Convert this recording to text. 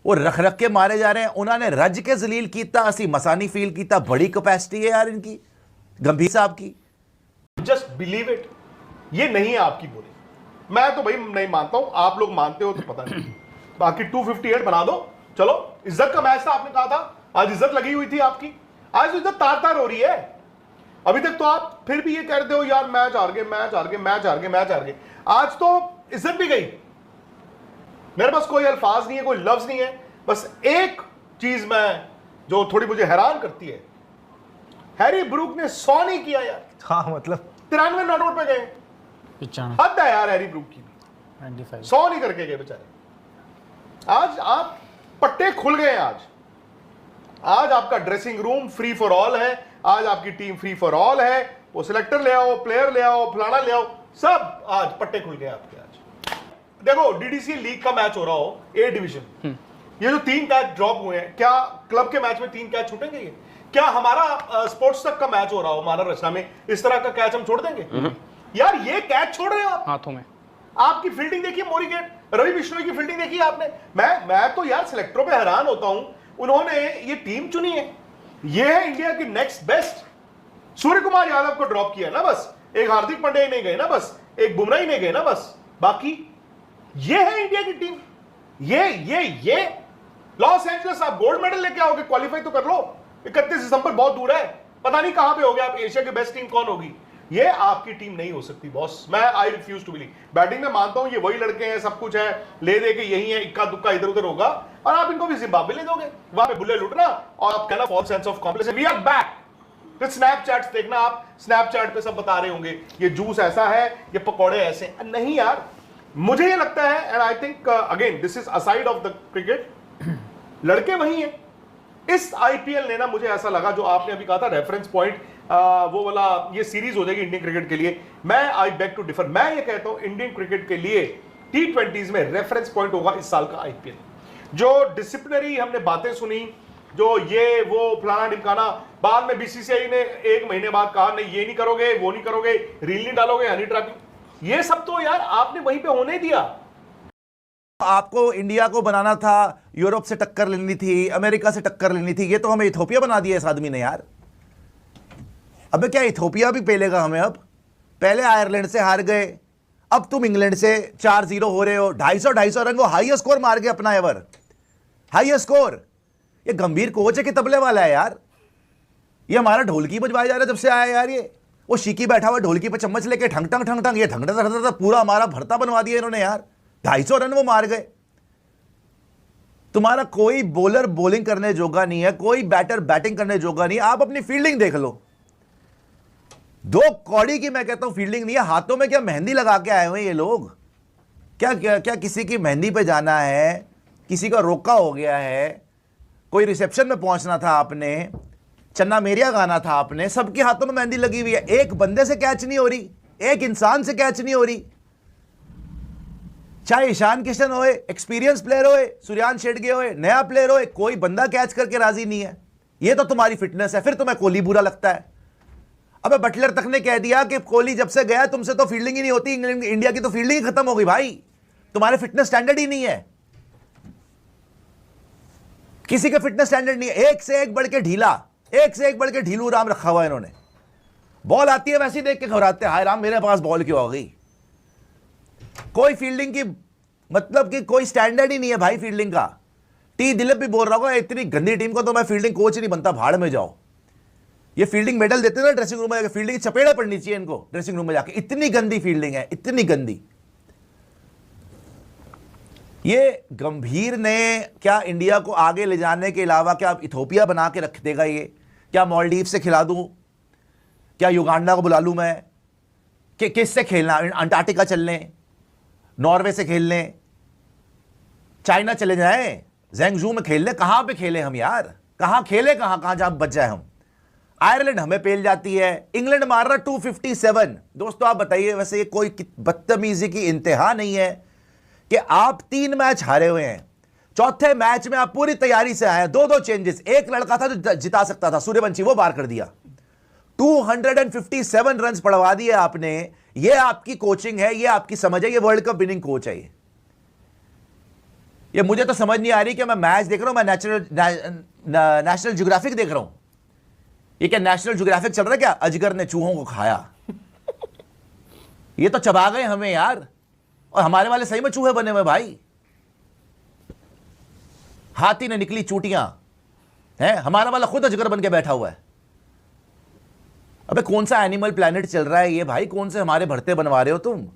वो रख रख के मारे जा रहे हैं। उन्होंने रज के जलील कीता, असी मसानी फील कीता। बड़ी कैपेसिटी है यार इनकी, गंभीर साहब की। जस्ट बिलीव इट, ये नहीं है आपकी बोली। मैं तो भाई नहीं मानता हूं, आप लोग मानते हो तो पता नहीं। बाकी 258 बना दो, चलो। इज्जत का मैच था, आपने कहा था, आज इज्जत लगी हुई थी आपकी, आज इज्जत तार तार हो रही है। अभी तक तो आप फिर भी ये कहते हो यार मैच हार गए, मैच हार गए, मैच हार गए, मैच हार गए। आज तो इज्जत भी गई। मेरे पास कोई अल्फाज नहीं है, कोई लफ्ज नहीं है। बस एक चीज मैं जो थोड़ी मुझे हैरान करती है, हैरी ब्रूक ने 100 नहीं किया यार। हाँ मतलब 93 नॉट आउट पे गए, 95 हद है यार हैरी ब्रूक की भी। 95 100 नहीं करके गए बेचारे। आज आप पट्टे खुल गए हैं। आज आपका dressing room free for all है, आज आपकी टीम फ्री फॉर ऑल है। वो सिलेक्टर ले आओ, प्लेयर ले आओ, फलाना ले आओ, सब आज पट्टे खुल गए आपके। आज देखो डीडीसी लीग का मैच हो रहा हो, ए डिवीजन, ये जो 3 कैच ड्रॉप हुए हैं, क्या क्लब के मैच में 3 कैच छूटेंगे? ये क्या हमारा स्पोर्ट्स तक का मैच हो रहा हो मानव रचना में, इस तरह का कैच हम छोड़ देंगे? यार ये कैच छोड़ रहे हो आप हाथों में। आपकी फील्डिंग देखिए, मोरीगेट, रवि बिश्नोई की फील्डिंग देखी आपने। मैं तो यार सिलेक्टरों पे हैरान होता हूं। उन्होंने ये टीम चुनी है, ये है इंडिया की नेक्स्ट बेस्ट। सूर्य कुमार यादव को ड्रॉप किया ना बस, एक हार्दिक पांड्या ही नहीं गए ना बस, एक बुमराह ही नहीं गए ना बस, बाकी ये है इंडिया की टीम। ये लॉस एंजलिस आप गोल्ड मेडल लेके आओगे, क्वालिफाई तो कर लो। 31 दिसंबर बहुत दूर है, पता नहीं कहां पे होगे आप, एशिया की बेस्ट टीम कौन होगी। ये आपकी टीम नहीं हो सकती बॉस। मैं I refuse to believe. Batting में मानता हूं ये वही लड़के हैं, सब कुछ है, ले दे के यही है, इक्का दुक्का इधर उधर होगा, और आप इनको भी जिम्बाब्वे ले दोगे, वहां पे बुल्ले लुटना, और आप कहना false sense of complex, we are back. फिर स्नैपचैट्स देखना, आप स्नैपचैट पे सब बता रहे होंगे ये जूस ऐसा है, ये पकौड़े ऐसे। नहीं यार, मुझे ये लगता है, and I think again this is aside of the cricket, लड़के वही हैं। इस आईपीएल ने ना, मुझे ऐसा लगा जो आपने अभी कहा था रेफरेंस पॉइंट, वो वाला ये सीरीज हो जाएगी इंडियन क्रिकेट के लिए। मैं आई बेग टू डिफर। मैं ये कहता हूं इंडियन क्रिकेट के लिए T20s में रेफरेंस पॉइंट होगा इस साल का आईपीएल। जो डिसिप्लिनरी हमने बातें सुनी, जो ये वो फलाना ढिमकाना, बाद में बीसीसीआई ने 1 महीने बाद कहा नहीं ये नहीं करोगे, वो नहीं करोगे, रील नहीं डालोगे, हनी ट्रैपिंग, ये सब तो यार आपने वहीं पे होने दिया। आपको इंडिया को बनाना था, यूरोप से टक्कर लेनी थी, अमेरिका से टक्कर लेनी थी, ये तो हमें इथोपिया बना दिया इस आदमी ने यार। अबे क्या इथोपिया भी पेलेगा हमें? अब पहले आयरलैंड से हार गए, अब तुम इंग्लैंड से 4-0 हो रहे हो। 250 रन, वो हाईएस्ट स्कोर मार गए अपना एवर, हाईएस्ट स्कोर। ये गंभीर कोच है कि तबले वाला है यार? ये हमारा ढोलकी बजवाया जा रहा है जब से आया यार। ये वो शिकी बैठा हुआ ढोलकी पे चम्मच लेके ठंग ठंग ठंग ठंग, ये ठंग ठंग ठंग, पूरा हमारा भरता बनवा दिया इन्होंने यार। 250 रन वो मार गए। तुम्हारा कोई बॉलर बॉलिंग करने जोगा नहीं है, कोई बैटर बैटिंग करने जोगा नहीं है। आप अपनी फील्डिंग देख लो, 2 कौड़ी की मैं कहता हूं फील्डिंग नहीं है। हाथों में क्या मेहंदी लगा के आए हुए ये लोग? क्या क्या क्या किसी की मेहंदी पे जाना है, किसी का रोका हो गया है, कोई रिसेप्शन में पहुंचना था आपने, चन्ना मेरिया गाना था आपने, सबके हाथों में मेहंदी लगी हुई है। एक बंदे से कैच नहीं हो रही, एक इंसान से कैच नहीं हो रही। चाहे ईशान किशन होए, एक्सपीरियंस प्लेयर होए, सूर्यान शेडगे होए, नया प्लेयर होए, कोई बंदा कैच करके राजी नहीं है। ये तो तुम्हारी फिटनेस है। फिर तुम्हें कोहली बुरा लगता है? अबे बटलर तक ने कह दिया कि कोहली जब से गया तुमसे तो फील्डिंग ही नहीं होती, इंडिया की तो फील्डिंग ही खत्म हो गई भाई, तुम्हारे फिटनेस स्टैंडर्ड ही नहीं है, किसी का फिटनेस स्टैंडर्ड नहीं है। एक से एक बढ़ के ढीला, एक से एक बढ़ के ढीलू राम रखा हुआ है इन्होंने। बॉल आती है वैसे ही देख के घबराते हैं, हाय राम मेरे पास बॉल क्यों आ गई। कोई फील्डिंग की मतलब कि कोई स्टैंडर्ड ही नहीं है भाई फील्डिंग का। टी दिलीप भी बोल रहा होगा इतनी गंदी टीम को तो मैं फील्डिंग कोच ही नहीं बनता, भाड़ में जाओ। ये फील्डिंग मेडल देते ना ड्रेसिंग रूम में जाकर, फील्डिंग की चपेड़ा पड़नी चाहिए इनको ड्रेसिंग रूम में जाके। इतनी गंदी फील्डिंग है, इतनी गंदी। ये गंभीर ने क्या इंडिया को आगे ले जाने के अलावा क्या इथोपिया बना के रख देगा? ये क्या मालदीव से खिला दूं, क्या युगांडा को बुला लूं मैं, कि किससे खेलना? अंटार्कटिका चल लें, नॉर्वे से खेल लें, चाइना चले जाएं, ज़ैंगजू में खेल लें। कहां पे खेलें हम यार? कहां खेले, कहां जहां बच जाए हम। आयरलैंड हमें पेल जाती है, इंग्लैंड मार रहा 257। दोस्तों आप बताइए, वैसे ये कोई बदतमीजी की इंतहा नहीं है कि आप 3 मैच हारे हुए हैं, चौथे मैच में आप पूरी तैयारी से आए, 2-2 चेंजेस। एक लड़का था जो जिता सकता था, सूर्यवंशी, वो बाहर कर दिया। 257 रन पड़वा दिए आपने। ये आपकी कोचिंग है, ये आपकी समझ है, ये वर्ल्ड कप विनिंग कोच है। ये मुझे तो समझ नहीं आ रही कि मैं मैच देख रहा हूं, मैं नेशनल ज्योग्राफिक देख रहा हूं। ये क्या नेशनल ज्योग्राफिक चल रहा है क्या? अजगर ने चूहों को खाया। ये तो चबा गए हमें यार, और हमारे वाले सही में चूहे बने हुए भाई। हाथी ने निकली चूटियां हैं, हमारा वाला खुद अजगर बन के बैठा हुआ है। अबे कौन सा एनिमल प्लैनेट चल रहा है ये भाई? कौन से हमारे भरते बनवा रहे हो तुम?